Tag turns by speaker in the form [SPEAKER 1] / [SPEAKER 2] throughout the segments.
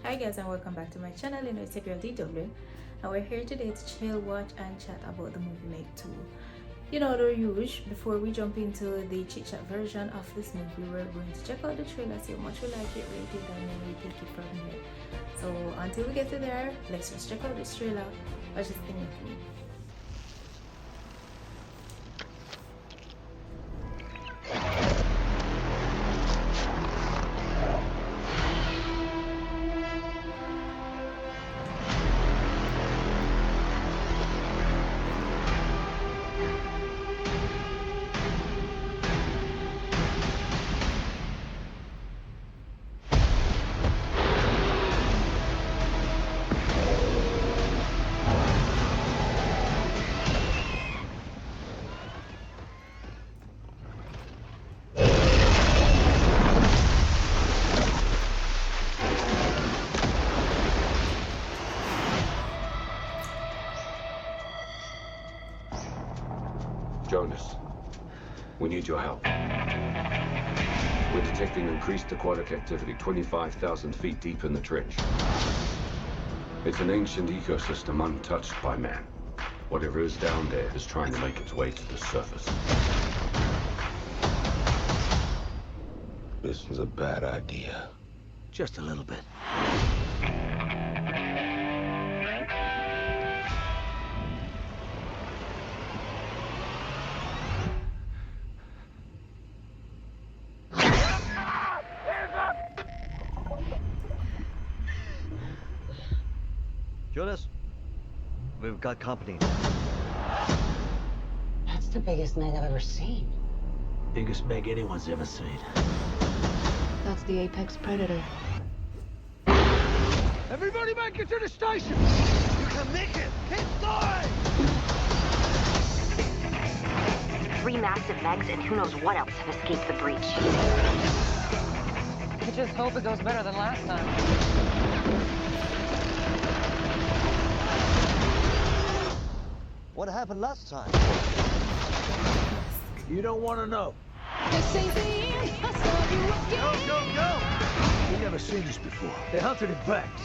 [SPEAKER 1] Hi guys and welcome back to my channel. You know, it's your girl DW and we're here today to chill, watch and chat about the movie Make 2. You know the usual. Before we jump into the chit chat version of this movie, we're going to check out the trailer, see how much we like it, rate it, and then we take it from here. So until we get to there, let's just check out this trailer. Watch this thing with me.
[SPEAKER 2] Jonas, we need your help. We're detecting increased aquatic activity 25,000 feet deep in the trench. It's an ancient ecosystem untouched by man. Whatever is down there is trying to make its way to the surface.
[SPEAKER 3] This was a bad idea.
[SPEAKER 4] Just a little bit. Jonas, we've got company.
[SPEAKER 5] That's the biggest Meg I've ever seen.
[SPEAKER 4] Biggest Meg anyone's ever seen.
[SPEAKER 6] That's the apex predator.
[SPEAKER 4] Everybody make it to the station! You can make it! Keep going!
[SPEAKER 7] 3 massive Megs and who knows what else have escaped the breach.
[SPEAKER 5] I just hope it goes better than last time.
[SPEAKER 4] What happened last time? You don't want to know. Go! We've never seen this before. They hunted in packs.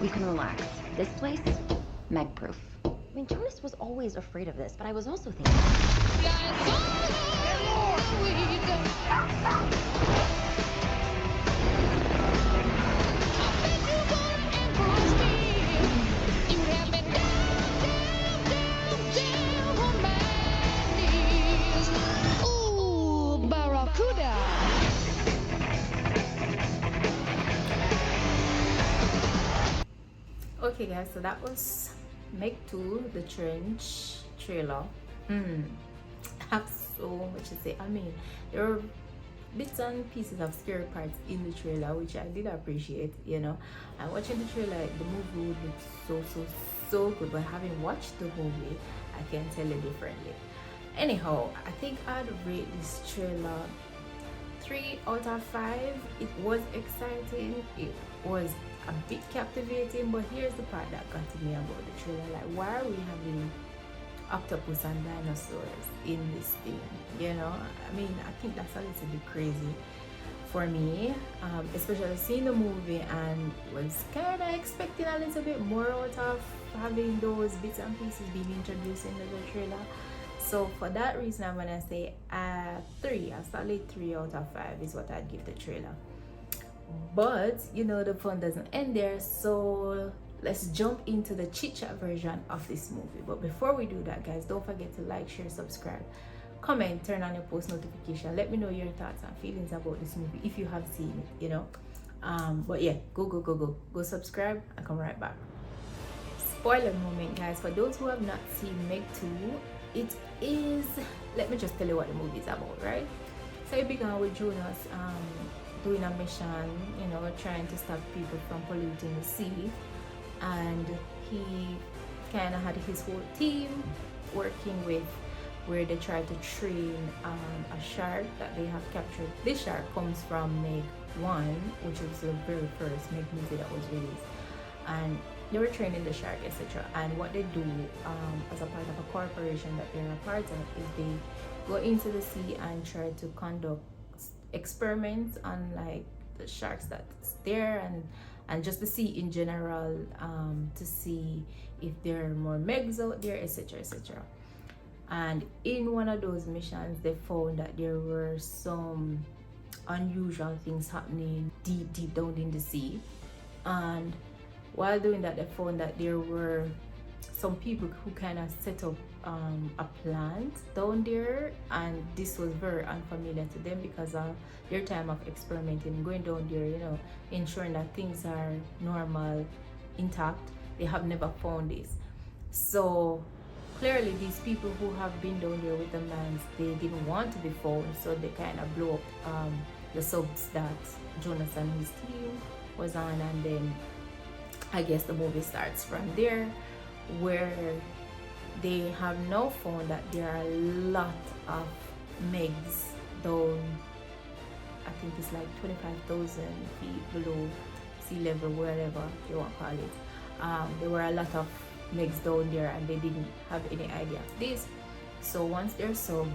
[SPEAKER 7] You can relax. This place, Meg-proof. I mean, Jonas was always afraid of this, but I was also thinking...
[SPEAKER 1] Okay guys, so that was Make 2, the Trench trailer. I have so much to say. I mean, there are bits and pieces of scary parts in the trailer which I did appreciate, you know. And watching the trailer, the movie would look so good, but having watched the movie, I can tell it differently. Anyhow, I think I'd rate this trailer 3 out of 5. It was exciting, it was a bit captivating, but here's the part that got to me about the trailer. Like, why are we having octopus and dinosaurs in this thing? You know, I mean, I think that's a little bit crazy for me, especially seeing the movie and was kind of expecting a little bit more out of having those bits and pieces being introduced into the trailer. So for that reason, I'm gonna say a solid 3 out of 5 is what I'd give the trailer. But you know, the fun doesn't end there, so let's jump into the chit chat version of this movie. But before we do that, guys, don't forget to like, share, subscribe, comment, turn on your post notification. Let me know your thoughts and feelings about this movie if you have seen it, you know. But yeah, go subscribe and come right back. Spoiler moment, guys, for those who have not seen Meg 2, it is, let me just tell you what the movie is about, right? So it began with Jonas doing a mission, you know, trying to stop people from polluting the sea, and he kind of had his whole team working with where they try to train a shark that they have captured. This shark comes from Meg 1, which was the very first Meg movie that was released, and they were training the shark, etc. And what they do as a part of a corporation that they're a part of is they go into the sea and try to conduct experiments on like the sharks that's there, and just the sea in general, to see if there are more megs out there, etc, etc. And in one of those missions they found that there were some unusual things happening deep down in the sea. And while doing that, they found that there were some people who kind of set up a plant down there, and this was very unfamiliar to them because of their time of experimenting, going down there, you know, ensuring that things are normal, intact. They have never found this. So clearly these people who have been down there with the mines, they didn't want to be found, so they kind of blew up the subs that Jonas and his team was on. And then I guess the movie starts from there, where they have now found that there are a lot of megs down, I think it's like 25,000 feet below sea level, wherever you want to call it. There were a lot of megs down there, and they didn't have any idea of this. So once their sub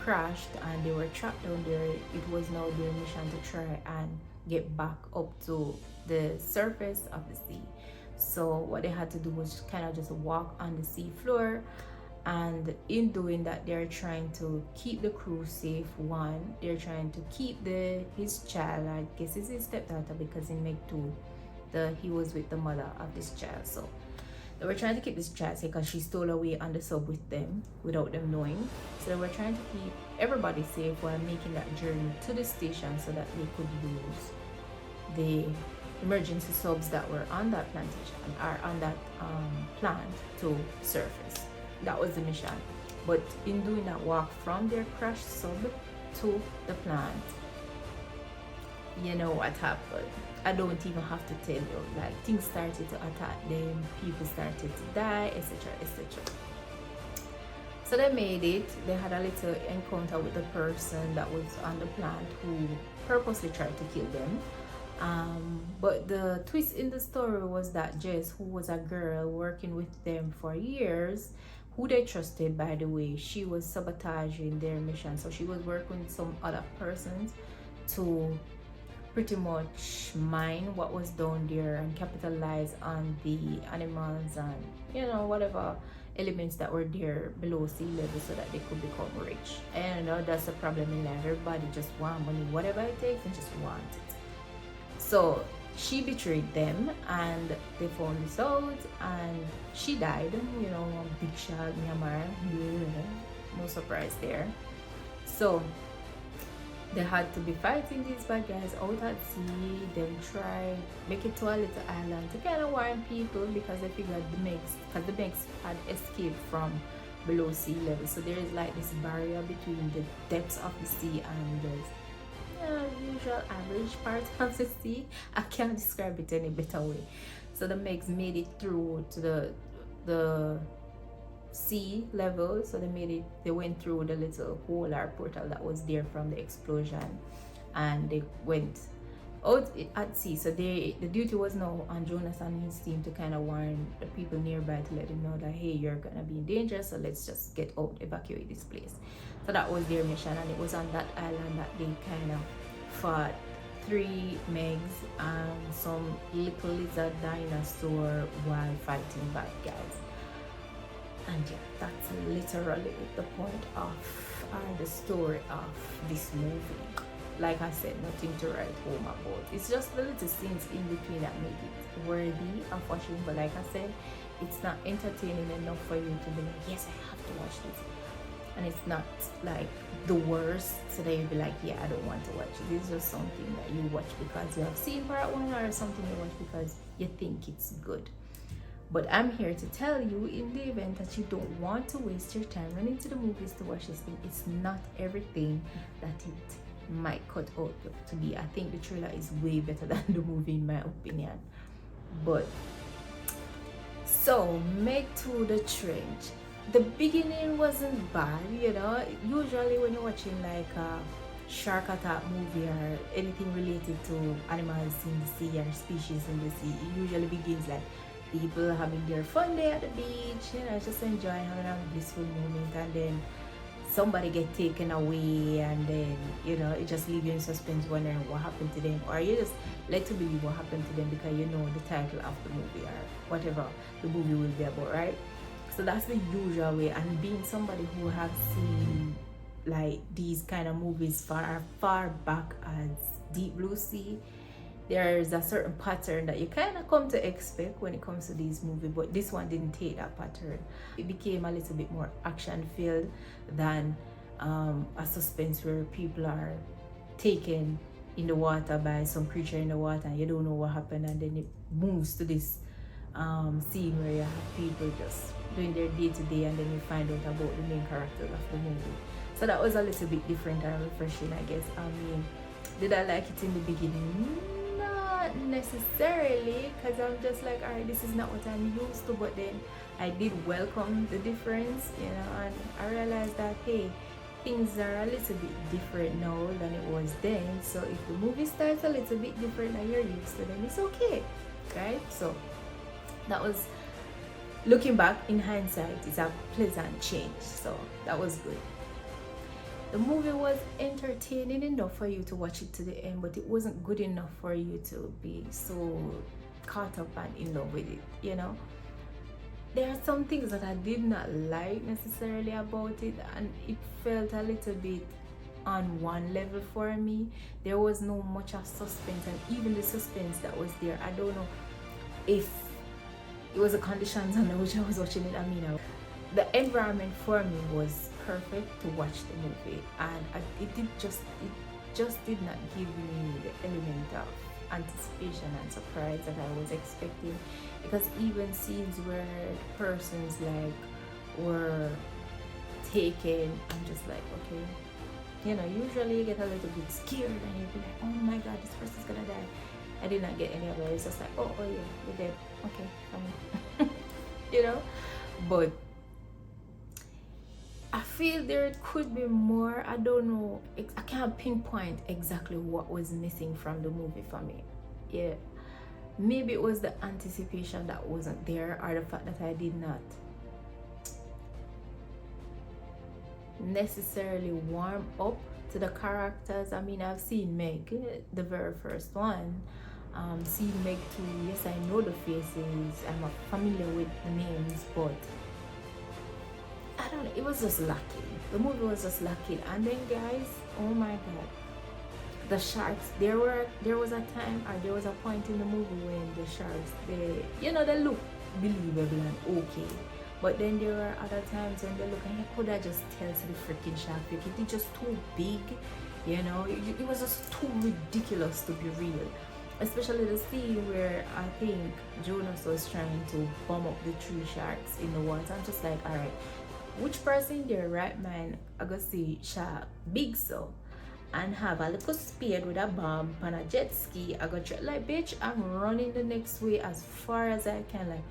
[SPEAKER 1] crashed and they were trapped down there, it was now their mission to try and get back up to the surface of the sea. So what they had to do was kind of just walk on the sea floor, and in doing that they're trying to keep the crew safe. One, they're trying to keep his child, I guess it's his stepdaughter, because in Meg 2 he was with the mother of this child. So they were trying to keep this child safe because she stole away on the sub with them without them knowing. So they were trying to keep everybody safe while making that journey to the station so that they could use the emergency subs that were on that plantation or on that plant to surface. That was the mission. But in doing that walk from their crashed sub to the plant, you know what happened. I don't even have to tell you. Like, things started to attack them, people started to die, etc, etc. So they made it. They had a little encounter with the person that was on the plant who purposely tried to kill them. But the twist in the story was that Jess, who was a girl working with them for years, who they trusted, by the way, she was sabotaging their mission. So she was working with some other persons to pretty much mine what was down there and capitalize on the animals and, you know, whatever elements that were there below sea level so that they could become rich. And you know, that's the problem in life. Everybody just want money, whatever it takes, and just want it. So she betrayed them, and they found this out, and she died. You know, big shot, Myanmar. No surprise there. So they had to be fighting these bad guys out at sea. Then try make it to a little island to kind of warn people, because they figured the Megs had escaped from below sea level. So there is like this barrier between the depths of the sea and the usual average part of the sea. I can't describe it any better way. So the Megs made it through to the sea level. So they went through the little hole or portal that was there from the explosion, and they went out at sea. So the duty was now on Jonas and his team to kind of warn the people nearby, to let them know that, hey, you're gonna be in danger, so let's just get out, evacuate this place. So that was their mission, and it was on that island that they kind of fought 3 Megs and some little lizard dinosaur while fighting bad guys. And yeah, that's literally the point of the story of this movie. Like I said, nothing to write home about. It's just the little scenes in between that make it worthy of watching. But like I said, it's not entertaining enough for you to be like, yes, I have to watch this. And it's not like the worst, so that you'll be like, yeah, I don't want to watch it. This is just something that you watch because you have seen part 1, or something you watch because you think it's good. But I'm here to tell you, in the event that you don't want to waste your time running to the movies to watch this thing, it's not everything that it might cut out to be. I think the trailer is way better than the movie, in my opinion. But so, Meg 2 The Trench. The beginning wasn't bad, you know. Usually when you're watching like a shark attack movie or anything related to animals in the sea or species in the sea, it usually begins like people having their fun day at the beach, you know, just enjoying having a blissful moment, and then somebody get taken away, and then, you know, it just leave you in suspense wondering what happened to them, or you just let to believe what happened to them because you know the title of the movie or whatever the movie will be about, right? So that's the usual way. And being somebody who have seen like these kind of movies far back as Deep Blue Sea, there's a certain pattern that you kind of come to expect when it comes to these movies, but this one didn't take that pattern. It became a little bit more action filled than a suspense where people are taken in the water by some creature in the water and you don't know what happened, and then it moves to this scene where you have people just doing their day-to-day, and then you find out about the main characters of the movie. So that was a little bit different and refreshing, I guess. I mean, did I like it in the beginning? Not necessarily, because I'm just like, alright, this is not what I'm used to, but then I did welcome the difference, you know, and I realized that, hey, things are a little bit different now than it was then. So if the movie starts a little bit different than you're used to, then it's okay, right? So that was, looking back in hindsight, it's a pleasant change, so that was good. The movie was entertaining enough for you to watch it to the end, but it wasn't good enough for you to be so caught up and in love with it, you know. There are some things that I did not like necessarily about it, and it felt a little bit on one level for me. There was no much of suspense, and even the suspense that was there, I don't know if it was the conditions under which I was watching it. I mean, the environment for me was perfect to watch the movie, and it just did not give me the element of anticipation and surprise that I was expecting, because even scenes where persons like were taken, I'm just like, okay, you know, usually you get a little bit scared and you'll be like, oh my god, this person's gonna die. I did not get any of it. It's just like, oh yeah, you're dead, okay, fine. You know, but I feel there could be more. I don't know, I can't pinpoint exactly what was missing from the movie for me. Yeah, maybe it was the anticipation that wasn't there, or the fact that I did not necessarily warm up to the characters. I mean, I've seen Meg, the very first one, seen Meg 2, yes, I know the faces, I'm familiar with the names, but I don't know, it was just lacking. The movie was just lacking. And then guys, oh my god, the sharks, there was a time, or there was a point in the movie when the sharks, they look believable and okay, but then there were other times when they look and you could have just tell to the freaking shark, it's just too big, you know, it was just too ridiculous to be real. Especially the scene where I think Jonas was trying to bomb up the 3 sharks in the water. I'm just like, alright, which person in their right mind I go see shark big so and have a little speed with a bomb and a jet ski? I go try, like, bitch, I'm running the next way as far as I can. Like,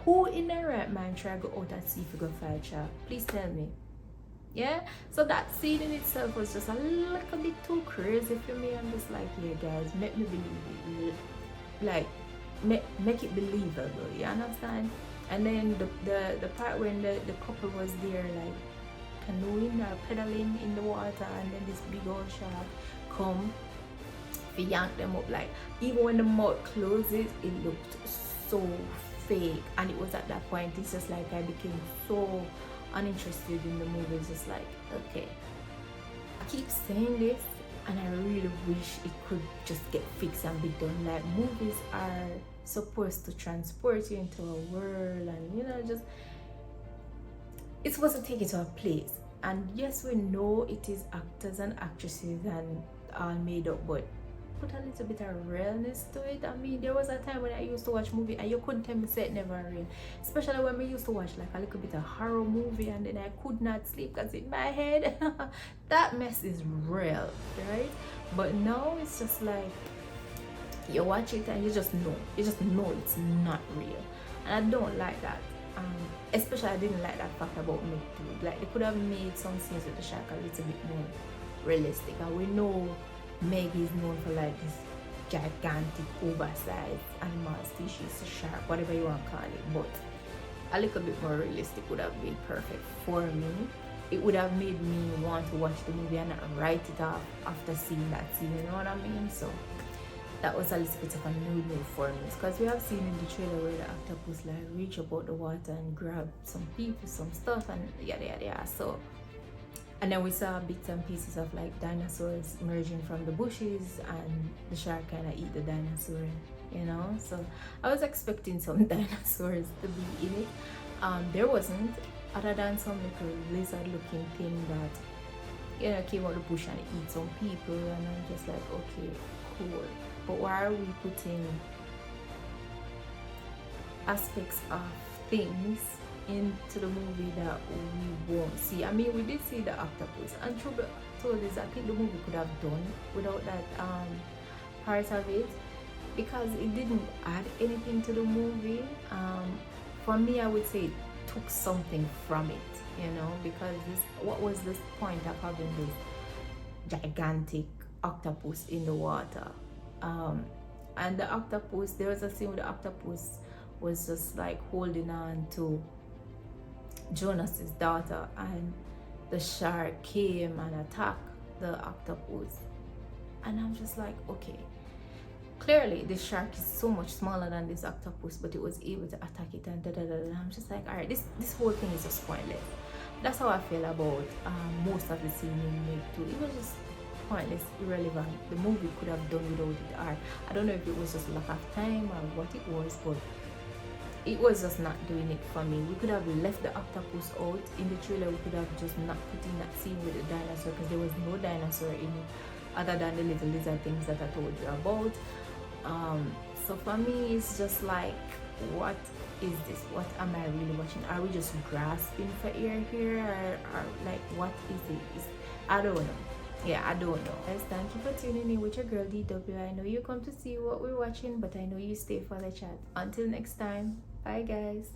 [SPEAKER 1] who in their right mind try to go out at sea to go fight shark? Please tell me. Yeah, so that scene in itself was just a little bit too crazy for me. I'm just like, yeah guys, make me believe it, like make it believable, you understand? And then the part when the couple was there, like canoeing or pedaling in the water, and then this big old shark come to yank them up. Like, even when the mouth closes, it looked so fake, and it was at that point, it's just like I became so uninterested in the movie. It's just like, okay, I keep saying this and I really wish it could just get fixed and be done. Like, movies are supposed to transport you into a world, and you know, just it's supposed to take you to a place. And yes, we know it is actors and actresses and all made up, but put a little bit of realness to it. I mean, there was a time when I used to watch movie and you couldn't tell me say it never real, especially when we used to watch like a little bit of horror movie, and then I could not sleep because in my head that mess is real, right? But now it's just like you watch it and you just know it's not real, and I don't like that. Especially I didn't like that fact about Meg 2. Like, they could have made some scenes with the shark a little bit more realistic, and we know Meg is known for like this gigantic, oversized animal species, shark, whatever you want to call it, but a little bit more realistic would have been perfect for me. It would have made me want to watch the movie and not write it off after seeing that scene, you know what I mean? So that was a little bit of a no-no for me, because we have seen in the trailer where the octopus like reach about the water and grab some people, some stuff, and yada yada yada. So, and then we saw bits and pieces of like dinosaurs emerging from the bushes, and the shark kind of eat the dinosaur, you know. So I was expecting some dinosaurs to be in it. There wasn't, other than some little lizard looking thing that, you know, came out of the bush and eat some people, and I'm just like, okay, cool. But why are we putting aspects of things into the movie that we won't see? I mean, we did see the octopus, and truth be told is I think the movie could have done without that part of it, because it didn't add anything to the movie. For me, I would say it took something from it, you know, because what was this point of having this gigantic octopus in the water? And the octopus, there was a scene where the octopus was just like holding on to Jonas's daughter, and the shark came and attacked the octopus, and I'm just like, okay, clearly the shark is so much smaller than this octopus, but it was able to attack it, and I'm just like, all right, this whole thing is just pointless. That's how I feel about most of the scene in Meg 2. It was just pointless, irrelevant. The movie could have done without it, or I don't know if it was just lack of time or what it was, but it was just not doing it for me. We could have left the octopus out in the trailer. We could have just not put in that scene with the dinosaur, because there was no dinosaur in it other than the little lizard things that I told you about. So for me, it's just like, what is this? What am I really watching? Are we just grasping for air here, or like, what is it? I don't know. Yeah, I don't know. Guys, thank you for tuning in with your girl DW. I know you come to see what we're watching, but I know you stay for the chat. Until next time, bye guys.